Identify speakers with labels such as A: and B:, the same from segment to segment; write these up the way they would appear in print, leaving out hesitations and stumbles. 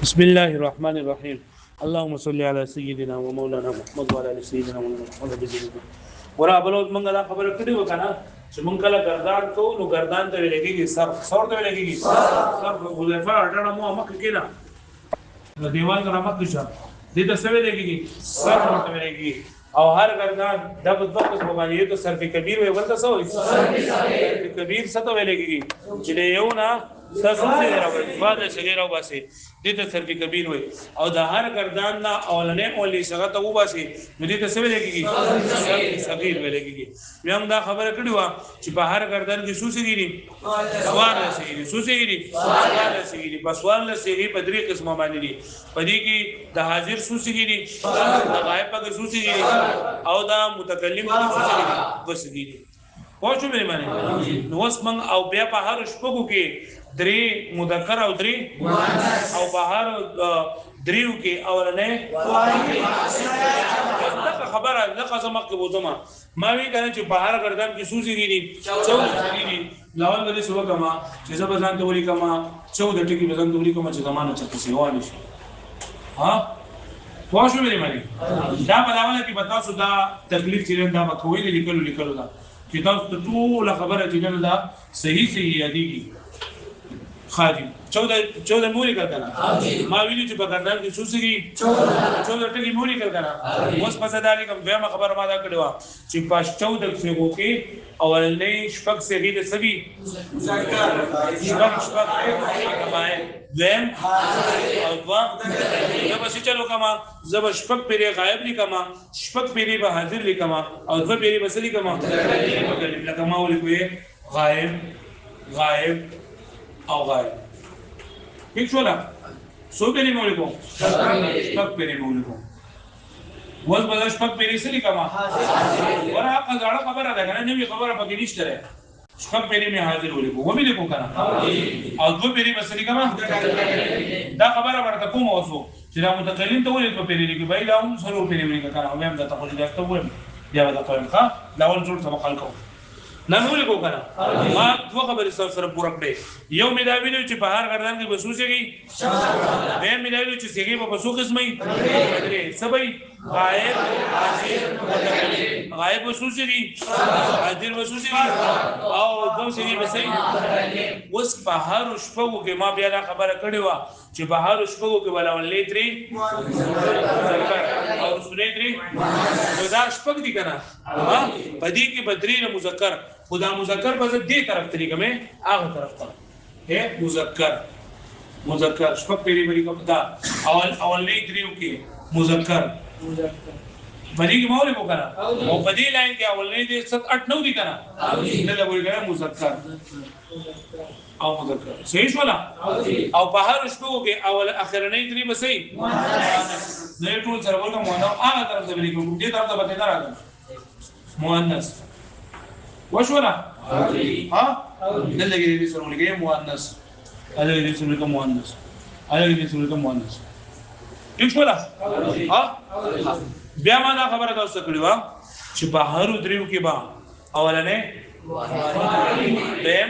A: بسم الله الرحمن الرحيم اللهم صل على سيدنا ومولانا محمد وعلى ال سيدنا مولانا محمد بجلیل ورا بلوت منګه دا خبره کړې وکنه چې مونږ کله ګردان کو نو ګردان ته لګيږي سر ته لګيږي سر په غوځفه اړه مو مخ کې نه د دیوال سره مخ شه دې ته سوي لګيږي سر ته لګيږي او هر ګردان د بدبخت په باندې ته صرف کبیر وي ولته سوې صرف کبیر څه ته لګيږي چې یو نه تاسو څه راوړئ بعد څنګه راو باسي دې ته صرف کبیر وي او د هر ګردان نه اولنې اولي څنګه ته و باسي دې ته څه لګيږي صغیر لګيږي موږ دا خبره کړې و چې په هر ګردان کې څه سګيري سوال سګيري څه سګيري سوال سګيري په سوال سګيري په درې قسمه باندې دي په دې کې د حاضر څه سګيري د غائب په څه سګيري او دا متکلم څه سګيري بس سګيري پوښتنه مې معنی نو اوس موږ او بیا په هر شپږو کې درې مذکر او درې مؤنث او په هر دریو کې اولنې دا خبره لکه زما کې وځما ما وی کنه چې په هر ګردان کې سوزي دي 14 دي لاول غلي سو کما چې زما ځان ته ولي کما 14 ټکی به ځان ته ولي کما چې زمانه چته سی وانه شي ها پوښتنه مې معنی دا په داونه کې بتاو دا تکلیف چې دا کوي لیکلو دا چې تاسو ټول خبره چې نه دا صحیح یادېږي خاجي 14 موري کړه ما ویلي چې په ګردان کې څه سګي 14 ټکی موري کړه اوس په صدالي کوم به خبره ما دا کړو چې په 14 څخه کې اولنې شپږ سګي د سګي شپږ کمای دیم او دوا زب چلو کما زب شپږ پیری غائب لیکما شپږ پیری به حاضر لیکما او دوا پیری بسلی کما لکه ما ولیکوي غائب او غائب ٹھیک شو لا سو پیری مولی کو شپک پیری مولی کو وز بدل شپک پیری سلی کما ورا قزاړه خبره ده کنه نوې خبره پکې نشته ده شپک پیری می حاضر ولی کو و می لیکو کنه او دو پیری بسلی کما دا خبره ورته کوم اوسو چې دا متکلم ته ولې په پیری لیکي بای دا هم سره پیری ولی کنه هم دا ته خو دې تاسو ویم بیا دا کوم ښا دا ول جوړ ته خلکو نه نو کو کنه ما دوه خبرې سره پوره کړې یو مې دا ویلو چې په هر ګردان کې بسوسېږي به مې دا ویلو چې سېږي په بسو قسمه سبي غائب حاضر غائب بسوسېږي حاضر بسوسېږي او دوه سېږي بسې اوس په هر شپږو کې ما بیا دا خبره کړې و چې په هر شپږو کې ولاولې درې او رسولې درې نو دا شپږ دي کنه په دې کې بدرې مذکر خدا مذکر په دې طرف طریقه مې هغه طرف ته ہے مذکر شپږ پیری بری کوم دا اولې دریو کې مذکر بری کې مولې وکړه او په دې لاین کې اولې دې 7 8 9 دي کنه نه دا وایي مذکر او مذکر صحیح ولا او په هر شپږو کې اول اخرنۍ درې به صحیح نه ټول سره ورته مؤنث هغه طرف ته ویل کوم دې طرف ته به نه راځي مؤنث وشولا ها دلګي دې سره ولګي مؤنث هغه دې سره کوم مؤنث وشولا ها بیا ما دا خبره تاسو کړی و چې په هر دریو کې با اولنې دیم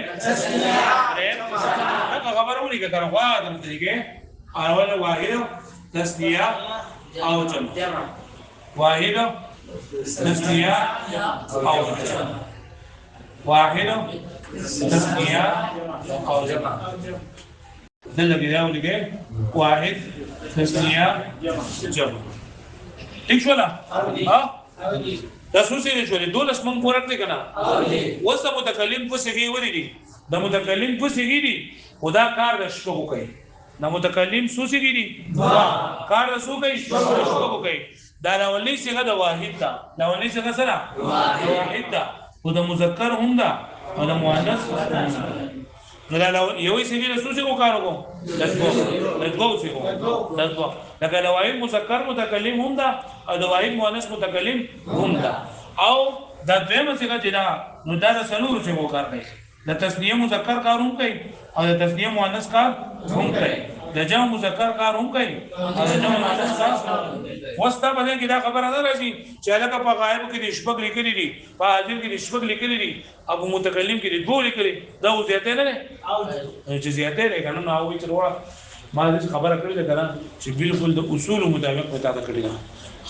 A: دا خبره ولې کړه خو دا طریقې اول واحد تسنیه او جمع واحد تسنیه او جمع واحد تسنیه او جمع دلته دا ولګي واحد تسنیه جمع ٹھیک شو لا ها دا سوسې شولې دولس مونږ ورته کنه وسه متکلم په سګي ورې دي د متکلم په سګي دي خدا کار د شپږو کوي د متکلم سوسې دي کار د سو کوي شپږو کوي دا اولنی څنګه د واحد دا اولنی څنګه سره واحد دا او د مذکر هم دا او د مؤنث نو دا یوې څنګه د سوسې کو کار وکړو دغه لکه لواحد مذکر متکلم هم دا او د واحد مؤنث متکلم هم دا او دا دویمه څنګه چې دا نو دا سلور څنګه کار کوي د تسنیه مذکر کار هم کوي او د تسنیه مؤنث کار هم کوي د جمع مذکر کار هم کوي او د جمع مؤنث کار واسطه باندې کې دا خبره نه راځي چې لکه په غائب کې د شپږ لیکلي دي په حاضر کې د شپږ لیکلي دي ابو متکلم کې د دوه لیکلي دا زیاته نه او چې زیاته نه کنه نو او چې ما دې خبره کړې ده کنه چې بالکل د اصول مطابق متا ده کړی ده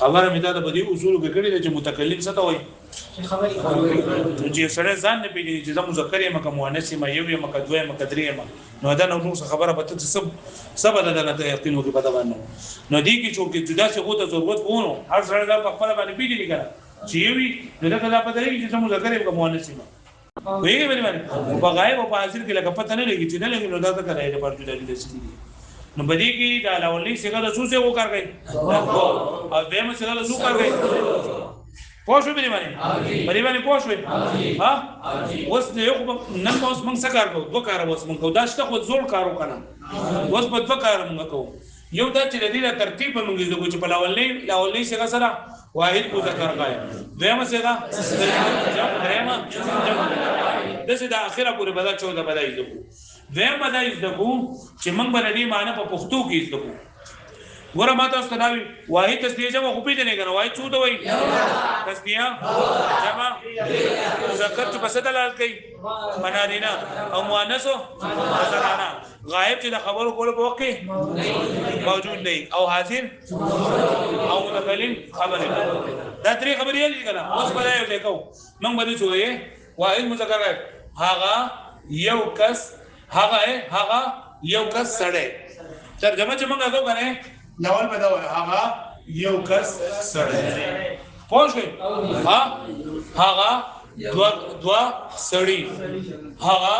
A: خبره متا ده بدی اصول به کړی ده چې متکلم څه ته وایي چې سره ځان نه پیږي چې د مذکر یم که مؤنث یم یو یم که دوه یم که درې یم نو دا نو خبره پته سب د نه یقین وکي پته باندې نو دی کی چې جدا څه غوته ضرورت وونه هر سره دا په خپل باندې پیږي کنه چې وي نو دا کله پته لګي چې مذکر یم که مؤنث یم ویږي باندې په غایب او په حاضر کې لکه پته نه لګي چې نه لګي نو دا څه کوي د پر جدا دي نو بدی کی دا لولې څنګه د څه و کار کوي او دیم څنګه د څه کار کوي پوښوي باندې پوښوي ها اوس یو نن اوس موږ څه کار کوو دوه کار اوس موږ کوو دا شته خو زوړ کارو کنه اوس په دوه کار موږ کوو یو دا چې د دې ترتیب موږ زګو چې په لولې څنګه سره واحد مذکر غایب دیم څنګه دریم دغه د اخره پورې بدل 14 بدای زګو دیم بدای زګو چې موږ باندې معنی په پښتو کې زګو ګوره ما تاسو ته دا وایي واحد تسنیه جمع خو پېژنې که نه واحد څو ته وایي تسنیه جمع مذکر چې په څه دلالت کوي منارینه او مؤنثو زنانه غایب چې د خبرو کولو په وخت کې موجود نه او حاضر او متکلم خبرې دا درې خبرې دي که نه اوس به دا یو ځای کوو موږ به دې څه وایي واحد مذکر غایب هغه یو کس هغه یو کس سړی ترجمه چې موږ کوو که نه لول به دا وایي هغه یو کس سړی پوه شوې هغه دوه سړي هغه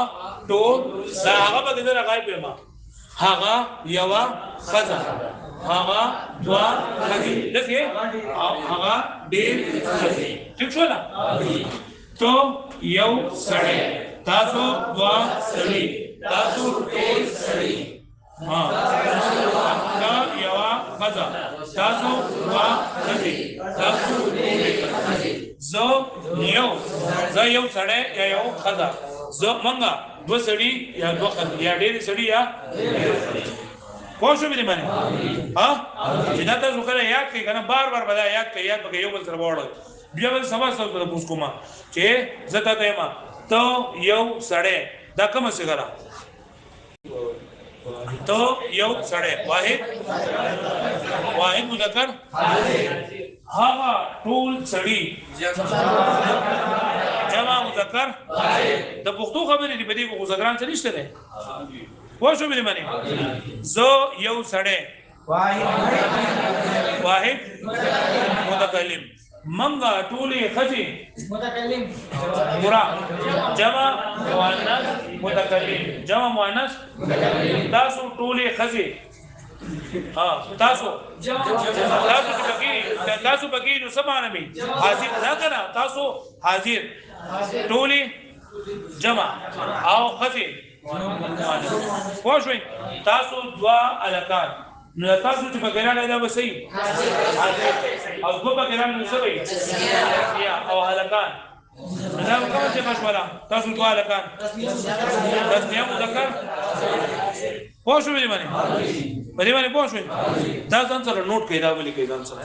A: ټول دا هغه به د غایب یم هغه یوه ښځه هغه دوه ښځې داسې هغه ډېر ښځې ټیک شوله تو یو سړی تاسو دوه سړي تاسو ټول سړي دا یوه ښځه تاسو دوه ښځې تاسو زه یو سړی یا یو ښځه زه منګه دوه سړي یا دوه ښځې یا ډېرې سړي یا پوه شو مې باندې چې دا تاسو کله یاد کړئ که نه بار بار به دا یاد کړئ یاد به یو بل سره واړئ بیا بل سبا تاسو ته پوښ کوم چې زه تا ته یم ته یو سړی دا کومه صیغه ده تو یو سړی واحد مذکر هغه ټول سړي جمع مذکر د پښتو خبرې دی په دې کو زګران څه نشته ده پوه شو مې باندې زه یو سړی واحد متکلم منګه ټولې ښځې متکلم پورا جمع مؤنث متکلم جمع مؤنث تاسو ټولې ښځې تاسو پکې نو څه معنی مې حاضر نه کنه تاسو حاضر ټولې جمع او ښځې پوه شوئ تاسو دوه الکان نو تاسو چې بګیران دا به صحیح او دوه بګیران نو څه وي او هلکان دا کومه چې مشوره تاسو دوه هلکان تسنیه مذکر پوه شو مې باندې پوه شو دا ځان سره نوٹ کړئ دا ولې کوي ځان سره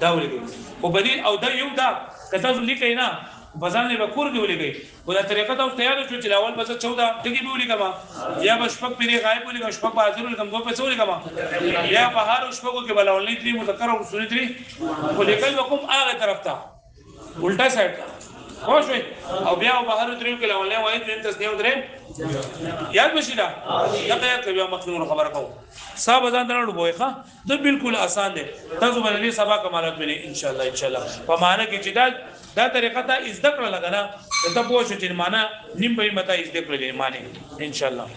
A: دا ولې کوي او بدیل او دا یو دا که تاسو لیکئ نه بازار نه کور دی ولګي ولا طریقه ته تیار شو چې اول بس 14 ټکی به ولګما یا بشپک پیری غایب ولګم شپک حاضر ولګم دوه په ولګما یا بهار شپکو کې بلولنی تری مذکر او سنی تری ولګل وکم هغه طرف ته الټا سایډ خوښ وي او بیا بهار تری کې لولنی وای د تسنیه درې یاد بشي دا دغه کوي مخنور خبره کوم صاحب ځان درنه وای ښه دا بالکل آسان دی تاسو باندې سبا کمالات ویني ان شاء الله په معنا کې چې دا طریقه ته از ذکر لګنا ته پوه شو چې معنا نیم به متا از ذکر لري معنی ان شاء الله